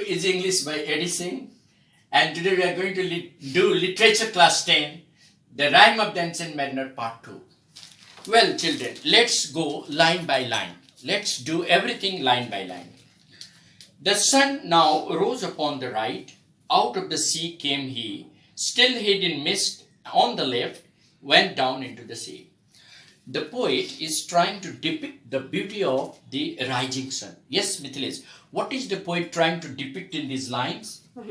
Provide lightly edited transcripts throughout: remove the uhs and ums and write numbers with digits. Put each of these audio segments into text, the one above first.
Easy English by Eddie Singh, and today we are going to do Literature Class 10, The Rime of the Ancient Mariner Part 2. Well, children, let's go line by line. Let's do everything line by line. The sun now rose upon the right, out of the sea came he, still hid in mist on the left, went down into the sea. The poet is trying to depict the beauty of the rising sun. Yes, Mithilesh, what is the poet trying to depict in these lines? The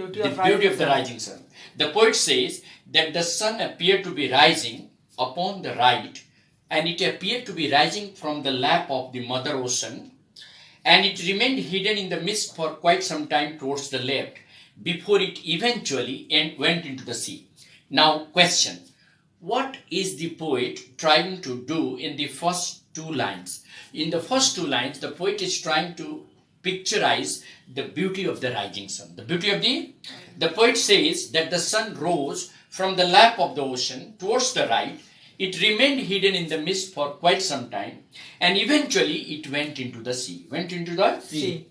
beauty of the rising sun. The poet says that the sun appeared to be rising upon the right, and it appeared to be rising from the lap of the mother ocean, and it remained hidden in the mist for quite some time towards the left before it eventually went into the sea. Now, question. What is the poet trying to do in the first two lines? In the first two lines, the poet is trying to picturize the beauty of the rising sun. The beauty of the poet says that the sun rose from the lap of the ocean towards the right. It remained hidden in the mist for quite some time, and eventually it went into the sea. Went into the sea.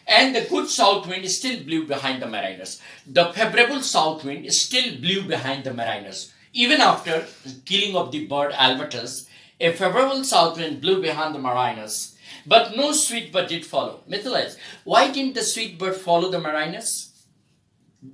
And the good south wind still blew behind the mariners. The favorable south wind still blew behind the mariners. Even after killing of the bird albatross, a favorable south wind blew behind the mariners. But no sweet bird did follow. Mithilesh, why didn't the sweet bird follow the mariners?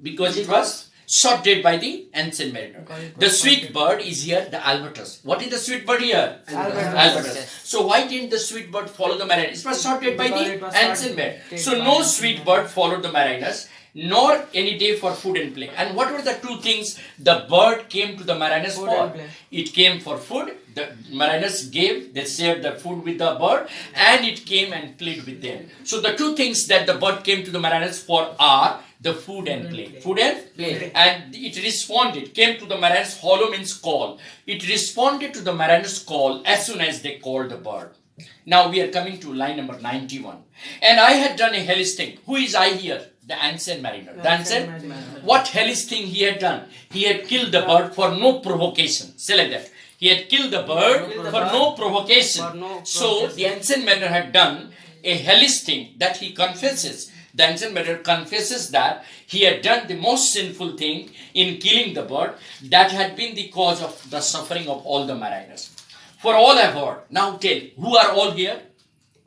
Because it was shot dead by the ancient mariner. The sweet bird is here, the albatross. What is the sweet bird here? Albatross. So why didn't the sweet bird follow the mariners? It was shot dead by the ancient mariner. So no sweet bird followed the mariners, nor any day for food and play. And what were the two things the bird came to the mariners for? It came for food. The mariners they shared the food with the bird, and it came and played with them. So the two things that the bird came to the mariners for are the food and play. Food and play. And it responded, came to the mariners, hollow means call. It responded to the mariners' call as soon as they called the bird. Now we are coming to line number 91. And I had done a hellish thing. Who is I here? The ancient mariner. The ancient mariner. What hellish thing he had done? He had killed the bird for no provocation. Say like that. He had killed the bird for no provocation. So the ancient mariner had done a hellish thing that he confesses. The ancient mariner confesses that he had done the most sinful thing in killing the bird that had been the cause of the suffering of all the mariners. For all have heard. Now tell, who are all here?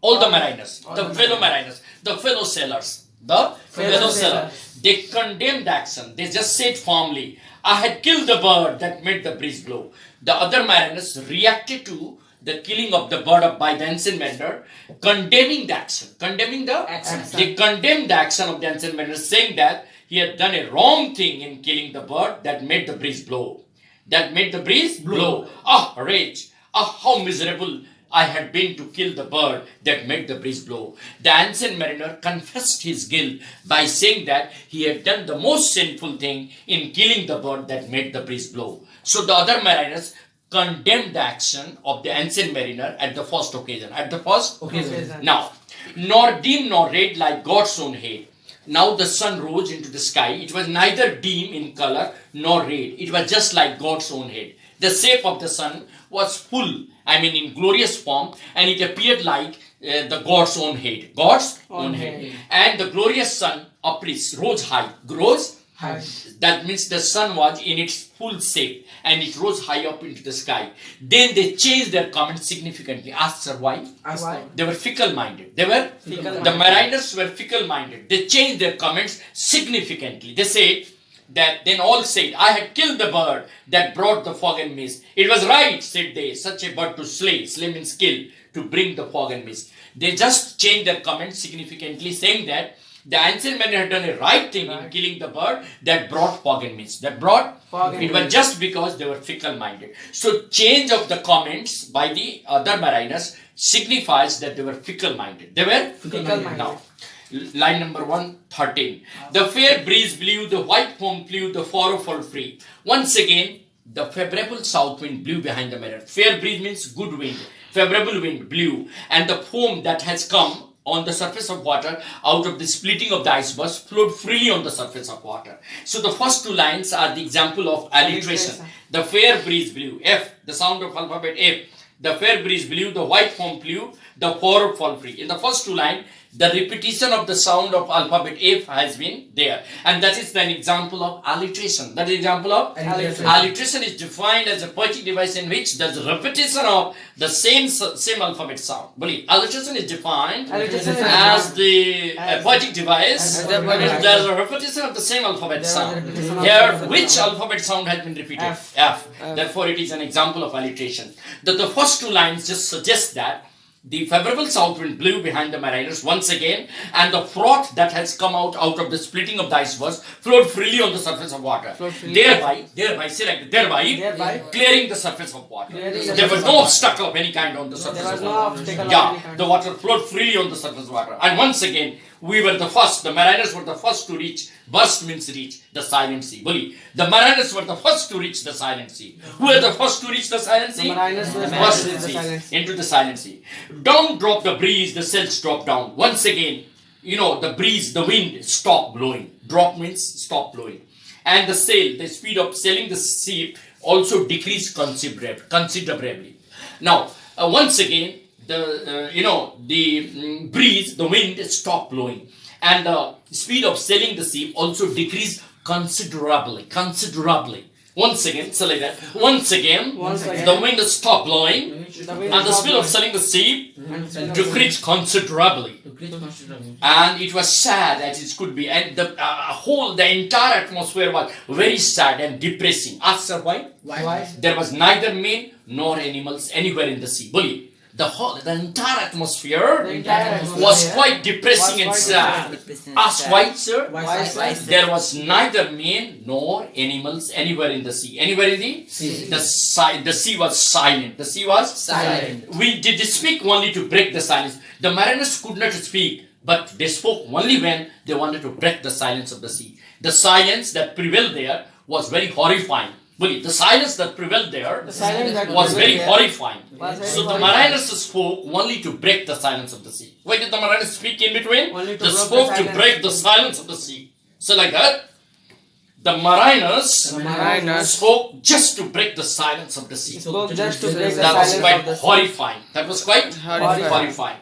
All the mariners, the fellow mariners, the fellow sailors, the fellow sailors. They condemned the action. They just said firmly, I had killed the bird that made the breeze blow. The other mariners reacted to the killing of the bird by the ancient mariner, condemning the action. Condemning the action. They condemned the action of the ancient mariner, saying that he had done a wrong thing in killing the bird that made the breeze blow. That made the breeze blow. Ah, rage. Ah, how miserable I had been to kill the bird that made the breeze blow. The ancient mariner confessed his guilt by saying that he had done the most sinful thing in killing the bird that made the breeze blow. So the other mariners condemned the action of the ancient mariner at the first occasion. Now, nor dim nor red like God's own head. Now the sun rose into the sky. It was neither dim in color nor red. It was just like God's own head. The shape of the sun was full, in glorious form, and it appeared like the God's own head. God's own head. And the glorious sun rose high. That means the sun was in its full shape, and it rose high up into the sky. Then they changed their comment significantly. Ask sir, why? They were fickle-minded. The mariners were fickle-minded. They changed their comments significantly. They said, then all said, I had killed the bird that brought the fog and mist. It was right, said they, such a bird to slay. Slay means kill, to bring the fog and mist. They just changed their comments significantly, saying that the ancient mariner had done a right thing in killing the bird that brought fog and mist. It was just because they were fickle-minded. So change of the comments by the other mariners signifies that they were fickle-minded. They were fickle-minded. Now, line number 113. The fair breeze blew, the white foam flew, the furrow fell free. Once again, the favorable south wind blew behind the mariner. Fair breeze means good wind. Favorable wind blew, and the foam that has come on the surface of water out of the splitting of the icebergs flowed freely on the surface of water. So the first two lines are the example of alliteration. The fair breeze blew. F, the sound of alphabet F. The fair breeze blew, the white foam flew, the furrow fell free. In the first two lines, The repetition of the sound of alphabet F has been there. And that is an example of alliteration. That is example of alliteration is defined as a poetic device in which there is repetition of the same alphabet sound. Believe, alliteration is defined as the poetic device. There is a repetition of the same alphabet sound. Here, which alphabet sound has been repeated? F. Therefore, it is an example of alliteration. The first two lines just suggest that the favorable south wind blew behind the mariners once again, and the froth that has come out of the splitting of the icebergs flowed freely on the surface of water, thereby clearing the surface of water. There was no obstacle of any kind on the surface of water. The water flowed freely on the surface of water. And once again, we were the first, the mariners were the first to reach, burst means reach, the silent sea. Believe, the mariners were the first to reach the silent sea. Who were the first to reach the silent sea? The mariners were first into the silent sea. Down dropped the breeze, the sails dropped down. Once again, the breeze, the wind stopped blowing. Drop means stop blowing. And the sail, the speed of sailing the ship also decreased considerably. Now, once again, the breeze, the wind stopped blowing, and the speed of sailing the ship also decreased considerably. Once again, so like that. Once again, the wind stopped blowing, and the speed of sailing the ship decreased considerably. And it was sad as it could be, and the entire atmosphere was very sad and depressing. Ask sir, why? There was neither men nor animals anywhere in the sea. Believe. The entire atmosphere was quite depressing and sad. Ask why, sir? There was neither men nor animals anywhere in the sea. Anywhere in the sea? The sea was silent. The sea was silent. We did speak only to break the silence. The mariners could not speak, but they spoke only when they wanted to break the silence of the sea. The silence that prevailed there was very horrifying. The silence that prevailed there was very horrifying. So the mariners spoke only to break the silence of the sea. Why did the mariners speak in between? They spoke to break the silence of the sea. So like that, the mariners spoke just to break the silence of the sea. That was quite horrifying. That was quite horrifying.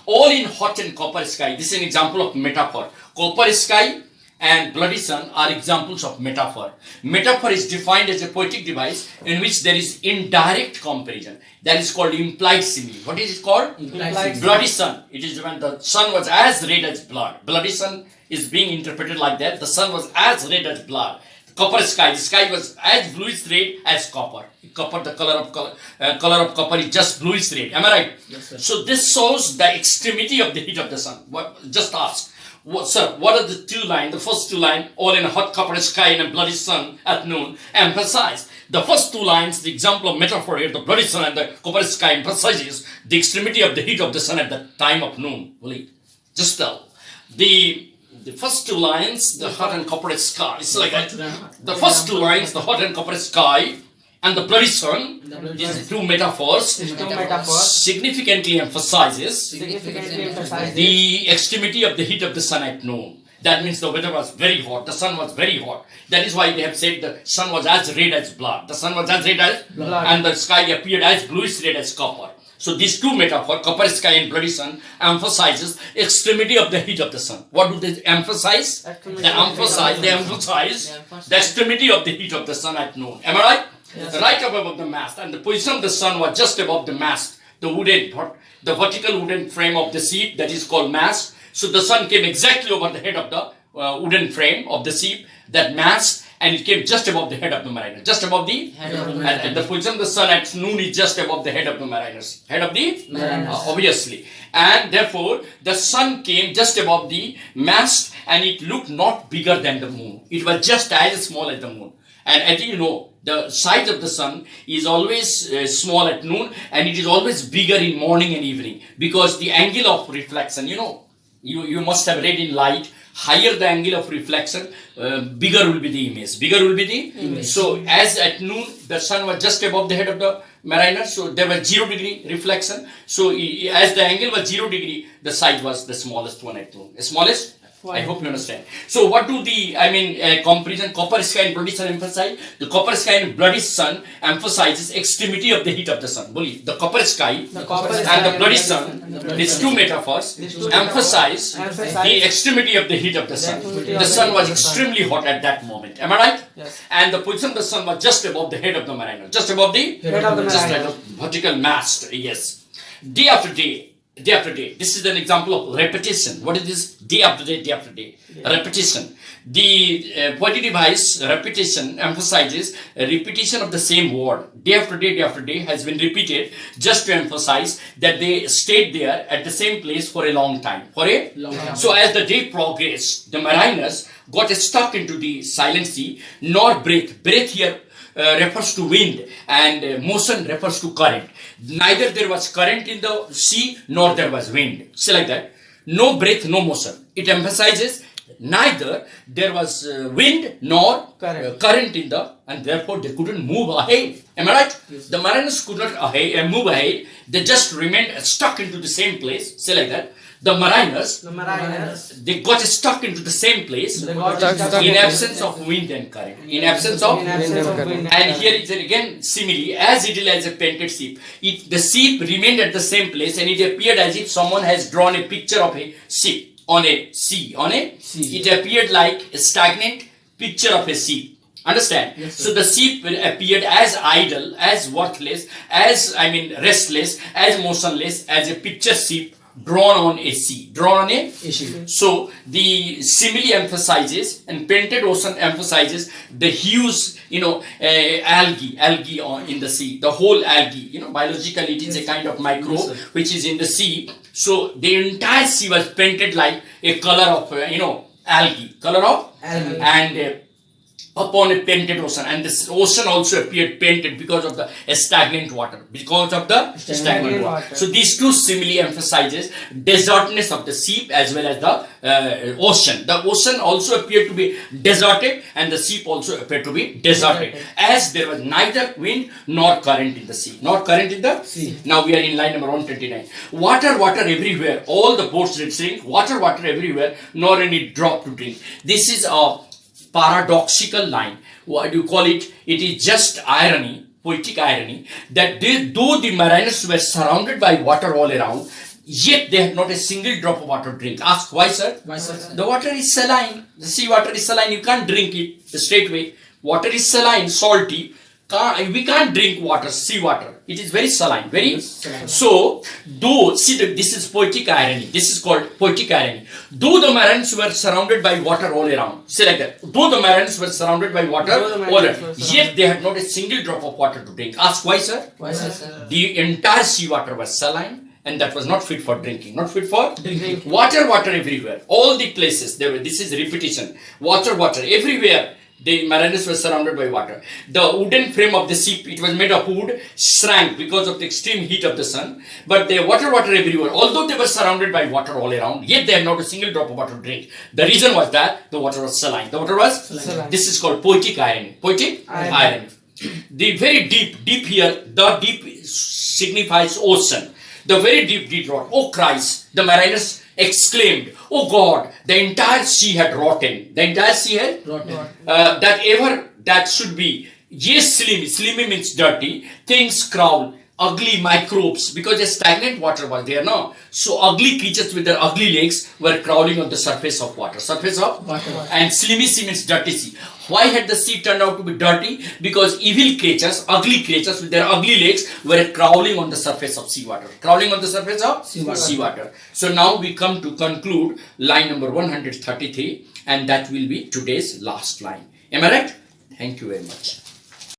All in hot and copper sky. This is an example of metaphor. Copper sky and bloody sun are examples of metaphor. Metaphor is defined as a poetic device in which there is indirect comparison. That is called implied simile. What is it called? Implied bloody sun. It is when the sun was as red as blood. Bloody sun is being interpreted like that. The sun was as red as blood. Copper sky. The sky was as bluish red as copper. The color of copper is just bluish red. Am I right? Yes, sir. So this shows the extremity of the heat of the sun. Just ask. Sir, what are the two lines? The first two lines, all in a hot copper sky and a bloody sun at noon, emphasize. The first two lines, the example of metaphor here, the bloody sun and the copper sky emphasizes the extremity of the heat of the sun at the time of noon. Just tell. The first two lines, the hot and copper sky. It's like the first two lines, the hot and copper sky, and the bloody sun, these two metaphors, significantly emphasizes the extremity of the heat of the sun at noon. That means the weather was very hot, the sun was very hot. That is why they have said the sun was as red as blood. The sun was as red as blood, and the sky appeared as bluish red as copper. So these two metaphors, copper sky and bloody sun, emphasizes extremity of the heat of the sun. What do they emphasize? They emphasize the extremity of the heat of the sun at noon. Am I right? Yes, right above the mast, and the position of the sun was just above the mast, the vertical wooden frame of the ship, that is called mast. So the sun came exactly over the head of the wooden frame of the ship, that mast, and it came just above the head of the mariner, just above the head of the mariner. And the position of the sun at noon is just above the head of the mariners, head of the mariners, obviously. And therefore, the sun came just above the mast, and it looked not bigger than the moon. It was just as small as the moon. And as you know, the size of the sun is always small at noon, and it is always bigger in morning and evening, because the angle of reflection, you must have read in light, higher the angle of reflection, bigger will be the image. Bigger will be the image. So as at noon, the sun was just above the head of the mariner, so there was 0 degree reflection. So as the angle was 0 degree, the size was the smallest one at noon. The smallest I hope you understand. So what do the, comparison copper sky and bloody sun emphasize? The copper sky and bloody sun emphasizes extremity of the heat of the sun. Believe the copper sky and the bloody sun, these two metaphors emphasize the extremity of the heat of the sun. The sun was extremely hot at that moment. Am I right? Yes. And the position of the sun was just above the head of the mariner. Just above the Head of the just mariner. like a vertical mast. Yes. Day after day. Day after day. This is an example of repetition. What is this? Day after day, day after day. Yeah. Repetition. The poetic device repetition emphasizes a repetition of the same word. Day after day has been repeated just to emphasize that they stayed there at the same place for a long time. For a Long time. So as the day progressed, the mariners got stuck into the silent sea, nor breath. Breath here refers to wind, and motion refers to current. Neither there was current in the sea nor there was wind. See like that. No breath, no motion. It emphasizes neither there was wind nor current in the, and therefore they couldn't move ahead. Am I right? Yes. The mariners could not move ahead. They just remained stuck into the same place. Say like that. The mariners, they got stuck into the same place in absence of wind and current. In absence of wind. And here is again simile, as idle as a painted ship. The ship remained at the same place, and it appeared as if someone has drawn a picture of a ship on a sea. It appeared like a stagnant picture of a ship. Understand? Yes, so the ship appeared as idle, as worthless, as restless, as motionless as a picture ship drawn on a sea. Drawn on a issue. So the simile emphasizes and painted ocean emphasizes the huge, algae in the sea. The whole algae, biologically it is a kind of microbe which is in the sea. So the entire sea was painted like a color of, algae. And upon a painted ocean, and this ocean also appeared painted because of the stagnant water. So these two simile emphasizes desertness of the sea as well as the ocean. The ocean also appeared to be deserted, and the sea also appeared to be deserted, as there was neither wind nor current in the sea. Now we are in line number 129. Water everywhere. All the boats did sink. Water everywhere, nor any drop to drink. This is a paradoxical line. What do you call it? It is just irony, poetic irony, that though the mariners were surrounded by water all around, yet they had not a single drop of water to drink. Ask why, sir? Why, sir? The water is saline. The sea water is saline. You can't drink it straight away. Water is saline, salty. We can't drink water, sea water. It is very saline, very. So, this is poetic irony. This is called poetic irony. Though the mariners were surrounded by water all around, say like that. Though the mariners were surrounded by water all around, yet they had not a single drop of water to drink. Ask why, sir? Why, sir? The entire sea water was saline, and that was not fit for drinking. Not fit for drinking. Water everywhere. All the places. This is repetition. Water everywhere. The mariners were surrounded by water. The wooden frame of the ship, it was made of wood, shrank because of the extreme heat of the sun. But the water everywhere. Although they were surrounded by water all around, yet they had not a single drop of water to drink. The reason was that the water was saline. Saline. This is called poetic irony. Poetic irony. The very deep here, the deep signifies ocean. The very deep wrought. Oh Christ, the mariners exclaimed, "Oh God, the entire sea had rotten." The entire sea had Rotten. That should be. Yes, slimy means dirty. Things crawl, ugly microbes, because a stagnant water was there, no? So ugly creatures with their ugly legs were crawling on the surface of water. And slimy sea means dirty sea. Why had the sea turned out to be dirty? Because evil creatures, ugly creatures with their ugly legs were crawling on the surface of seawater. Seawater. So now we come to conclude line number 133, and that will be today's last line. Am I right? Thank you very much.